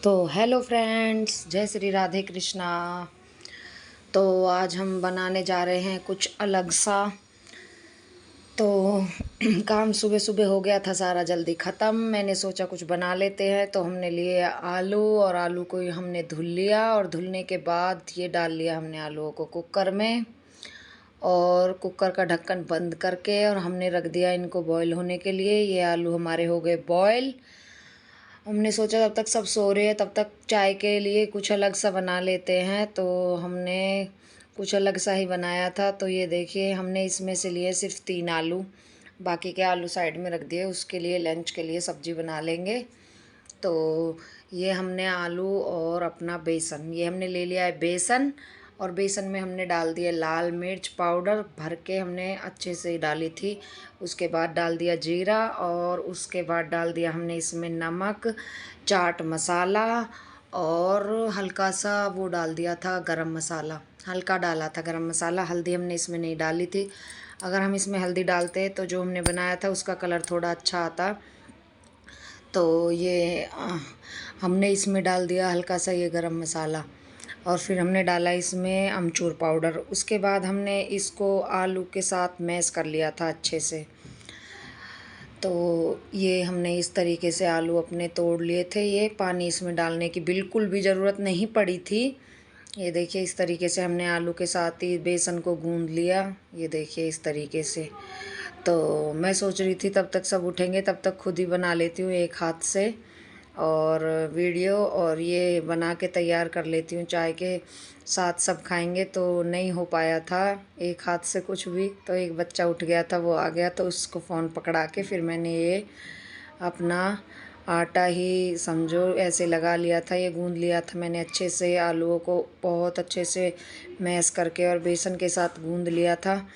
तो hello friends, जय श्री राधे कृष्णा। तो आज हम बनाने जा रहे हैं कुछ अलग सा। तो काम सुबह सुबह हो गया था सारा जल्दी ख़त्म। मैंने सोचा कुछ बना लेते हैं, तो हमने लिए आलू और आलू को हमने धुल लिया और धुलने के बाद ये डाल लिया हमने आलूओं को कुकर में और कुकर का ढक्कन बंद करके और हमने रख दिया इनको बॉईल होने के लिए। ये आलू हमारे हो गए बॉईल। हमने सोचा जब तक सब सो रहे हैं तब तक चाय के लिए कुछ अलग सा बना लेते हैं, तो हमने कुछ अलग सा ही बनाया था। तो ये देखिए, हमने इसमें से लिए सिर्फ 3 आलू, बाकी के आलू साइड में रख दिए। उसके लिए लंच के लिए सब्ज़ी बना लेंगे। तो ये हमने आलू और अपना बेसन, ये हमने ले लिया है बेसन, और बेसन में हमने डाल दिया लाल मिर्च पाउडर भर के हमने अच्छे से डाली थी। उसके बाद डाल दिया जीरा और उसके बाद डाल दिया हमने इसमें नमक, चाट मसाला और हल्का सा वो डाल दिया था गरम मसाला, हल्का डाला था गरम मसाला। हल्दी हमने इसमें नहीं डाली थी। अगर हम इसमें हल्दी डालते तो जो हमने बनाया था उसका कलर थोड़ा अच्छा आता। तो ये हमने इसमें डाल दिया हल्का सा ये गरम मसाला और फिर हमने डाला इसमें अमचूर पाउडर। उसके बाद हमने इसको आलू के साथ मैश कर लिया था अच्छे से। तो ये हमने इस तरीके से आलू अपने तोड़ लिए थे। ये पानी इसमें डालने की बिल्कुल भी ज़रूरत नहीं पड़ी थी। ये देखिए, इस तरीके से हमने आलू के साथ ही बेसन को गूंद लिया। ये देखिए इस तरीके से। तो मैं सोच रही थी तब तक सब उठेंगे तब तक खुद ही बना लेती हूँ एक हाथ से और वीडियो, और ये बना के तैयार कर लेती हूँ। चाय के साथ सब खाएंगे तो नहीं हो पाया था एक हाथ से कुछ भी। तो एक बच्चा उठ गया था, वो आ गया तो उसको फ़ोन पकड़ा के फिर मैंने ये अपना आटा ही समझो ऐसे लगा लिया था। ये गूंद लिया था मैंने अच्छे से, आलूओं को बहुत अच्छे से मैश करके और बेसन के साथ गूंद लिया था।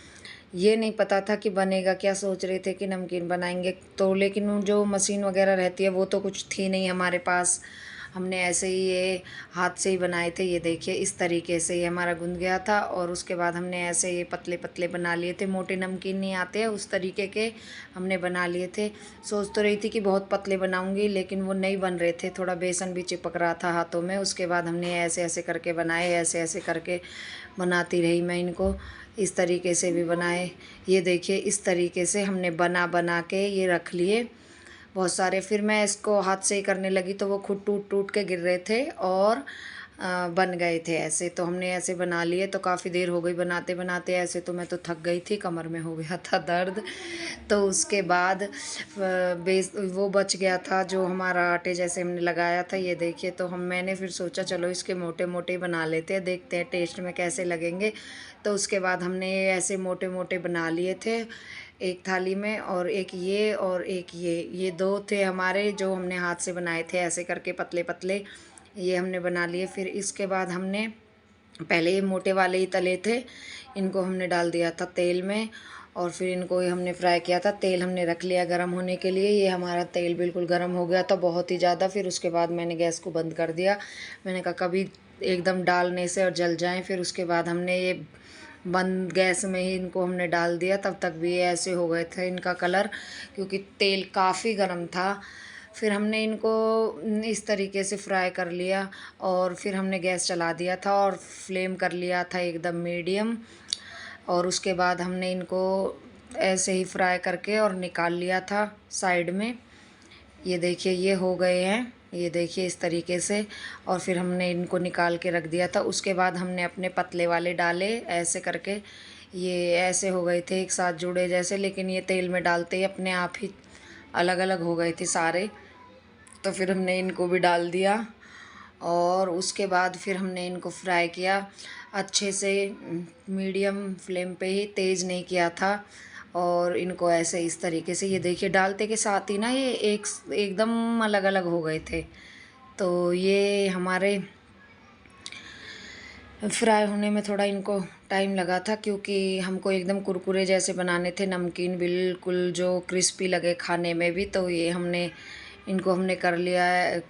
ये नहीं पता था कि बनेगा क्या, सोच रहे थे कि नमकीन बनाएंगे तो, लेकिन वो जो मशीन वगैरह रहती है वो तो कुछ थी नहीं हमारे पास। हमने ऐसे ही ये हाथ से ही बनाए थे। ये देखिए इस तरीके से ये हमारा गूंद गया था और उसके बाद हमने ऐसे ये पतले पतले बना लिए थे। मोटे नमकीन नहीं आते हैं उस तरीके के हमने बना लिए थे। सोच तो रही थी कि बहुत पतले बनाऊंगी, लेकिन वो नहीं बन रहे थे, थोड़ा बेसन भी चिपक रहा था हाथों में। उसके बाद हमने ऐसे ऐसे करके बनाए, ऐसे ऐसे करके बनाती रही मैं इनको। इस तरीके से भी बनाए। ये देखिए इस तरीके से हमने बना बना के ये रख लिए बहुत सारे। फिर मैं इसको हाथ से ही करने लगी तो वो खुद टूट टूट के गिर रहे थे और बन गए थे ऐसे। तो हमने ऐसे बना लिए। तो काफ़ी देर हो गई बनाते बनाते, ऐसे तो मैं तो थक गई थी, कमर में हो गया था दर्द। तो उसके बाद बेस वो बच गया था जो हमारा आटे जैसे हमने लगाया था। ये देखिए, तो मैंने फिर सोचा चलो इसके मोटे मोटे बना लेते हैं, देखते हैं टेस्ट में कैसे लगेंगे। तो उसके बाद हमने ऐसे मोटे मोटे बना लिए थे एक थाली में, और एक ये और एक ये दो थे हमारे जो हमने हाथ से बनाए थे ऐसे करके पतले पतले। ये हमने बना लिए। फिर इसके बाद हमने पहले ये मोटे वाले ही तले थे, इनको हमने डाल दिया था तेल में और फिर इनको ही हमने फ्राई किया था। तेल हमने रख लिया गरम होने के लिए। ये हमारा तेल बिल्कुल गरम हो गया था बहुत ही ज़्यादा। फिर उसके बाद मैंने गैस को बंद कर दिया। मैंने कहा कभी एकदम डालने से और जल जाएं। फिर उसके बाद हमने ये बंद गैस में ही इनको हमने डाल दिया। तब तक भी ये ऐसे हो गए थे इनका कलर, क्योंकि तेल काफ़ी गर्म था। फिर हमने इनको इस तरीके से फ्राई कर लिया और फिर हमने गैस चला दिया था और फ्लेम कर लिया था एकदम मीडियम। और उसके बाद हमने इनको ऐसे ही फ्राई करके और निकाल लिया था साइड में। ये देखिए ये हो गए हैं, ये देखिए इस तरीके से। और फिर हमने इनको निकाल के रख दिया था। उसके बाद हमने अपने पतले वाले डाले ऐसे करके। ये ऐसे हो गए थे एक साथ जुड़े जैसे, लेकिन ये तेल में डालते ही अपने आप ही अलग अलग हो गए थे सारे। तो फिर हमने इनको भी डाल दिया और उसके बाद फिर हमने इनको फ्राई किया अच्छे से, मीडियम फ्लेम पे ही, तेज़ नहीं किया था। और इनको ऐसे इस तरीके से, ये देखिए डालते के साथ ही ना ये एकदम अलग अलग हो गए थे। तो ये हमारे फ्राई होने में थोड़ा इनको टाइम लगा था, क्योंकि हमको एकदम कुरकुरे जैसे बनाने थे, नमकीन बिल्कुल जो क्रिस्पी लगे खाने में भी। तो ये इनको हमने कर लिया है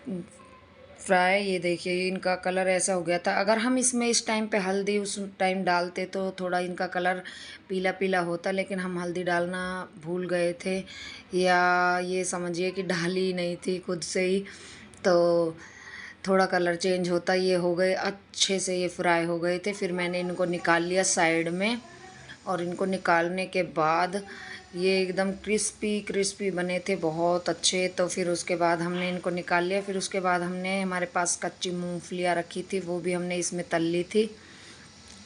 फ्राई। ये देखिए इनका कलर ऐसा हो गया था। अगर हम इसमें इस टाइम पे हल्दी उस टाइम डालते तो थोड़ा इनका कलर पीला पीला होता, लेकिन हम हल्दी डालना भूल गए थे, या ये समझिए कि डाली ही नहीं थी खुद से ही। तो थोड़ा कलर चेंज होता ये हो गए, अच्छे से ये फ्राई हो गए थे। फिर मैंने इनको निकाल लिया साइड में, और इनको निकालने के बाद ये एकदम क्रिस्पी क्रिस्पी बने थे, बहुत अच्छे। तो फिर उसके बाद हमने इनको निकाल लिया। फिर उसके बाद हमने, हमारे पास कच्ची मूंगफलियाँ रखी थी, वो भी हमने इसमें तल ली थी।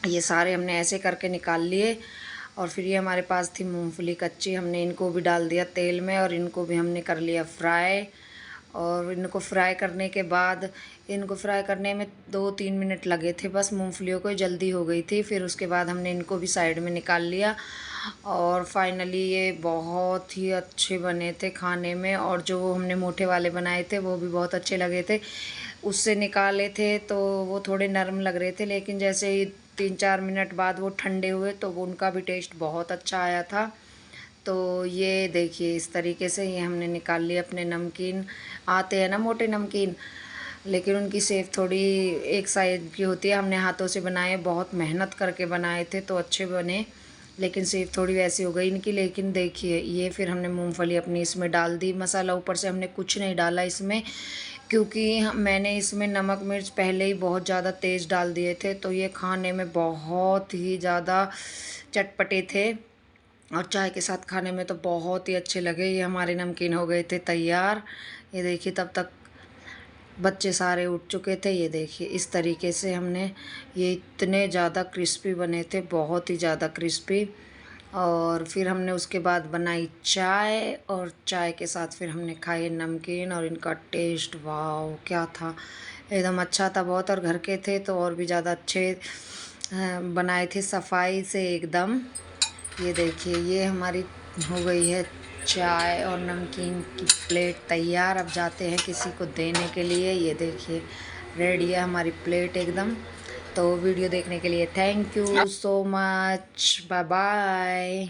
ये सारे हमने ऐसे करके निकाल लिए। और फिर ये हमारे पास थी मूंगफली कच्ची, हमने इनको भी डाल दिया तेल में, और इनको भी हमने कर लिया फ्राई। और इनको फ्राई करने के बाद, इनको फ्राई करने में 2-3 मिनट लगे थे बस, मूंगफलियों को जल्दी हो गई थी। फिर उसके बाद हमने इनको भी साइड में निकाल लिया। और फाइनली ये बहुत ही अच्छे बने थे खाने में, और जो हमने मोटे वाले बनाए थे वो भी बहुत अच्छे लगे थे। उससे निकाले थे तो वो थोड़े नरम लग रहे थे, लेकिन जैसे ही 3-4 मिनट बाद वो ठंडे हुए तो उनका भी टेस्ट बहुत अच्छा आया था। तो ये देखिए, इस तरीके से ये हमने निकाल लिए अपने नमकीन। आते हैं ना मोटे नमकीन, लेकिन उनकी शेप थोड़ी एक साइड की होती है। हमने हाथों से बनाए, बहुत मेहनत करके बनाए थे तो अच्छे बने, लेकिन शेप थोड़ी वैसी हो गई इनकी। लेकिन देखिए, ये फिर हमने मूंगफली अपनी इसमें डाल दी। मसाला ऊपर से हमने कुछ नहीं डाला इसमें, क्योंकि मैंने इसमें नमक मिर्च पहले ही बहुत ज़्यादा तेज़ डाल दिए थे, तो ये खाने में बहुत ही ज़्यादा चटपटे थे, और चाय के साथ खाने में तो बहुत ही अच्छे लगे। ये हमारे नमकीन हो गए थे तैयार। ये देखिए, तब तक बच्चे सारे उठ चुके थे। ये देखिए, इस तरीके से हमने, ये इतने ज़्यादा क्रिस्पी बने थे, बहुत ही ज़्यादा क्रिस्पी। और फिर हमने उसके बाद बनाई चाय, और चाय के साथ फिर हमने खाए नमकीन, और इनका टेस्ट वाह क्या था, एकदम अच्छा था बहुत। और घर के थे तो और भी ज़्यादा अच्छे बनाए थे, सफाई से एकदम। ये देखिए, ये हमारी हो गई है चाय और नमकीन की प्लेट तैयार। अब जाते हैं किसी को देने के लिए। ये देखिए, रेडी है हमारी प्लेट एकदम। तो वीडियो देखने के लिए thank you so much, bye bye.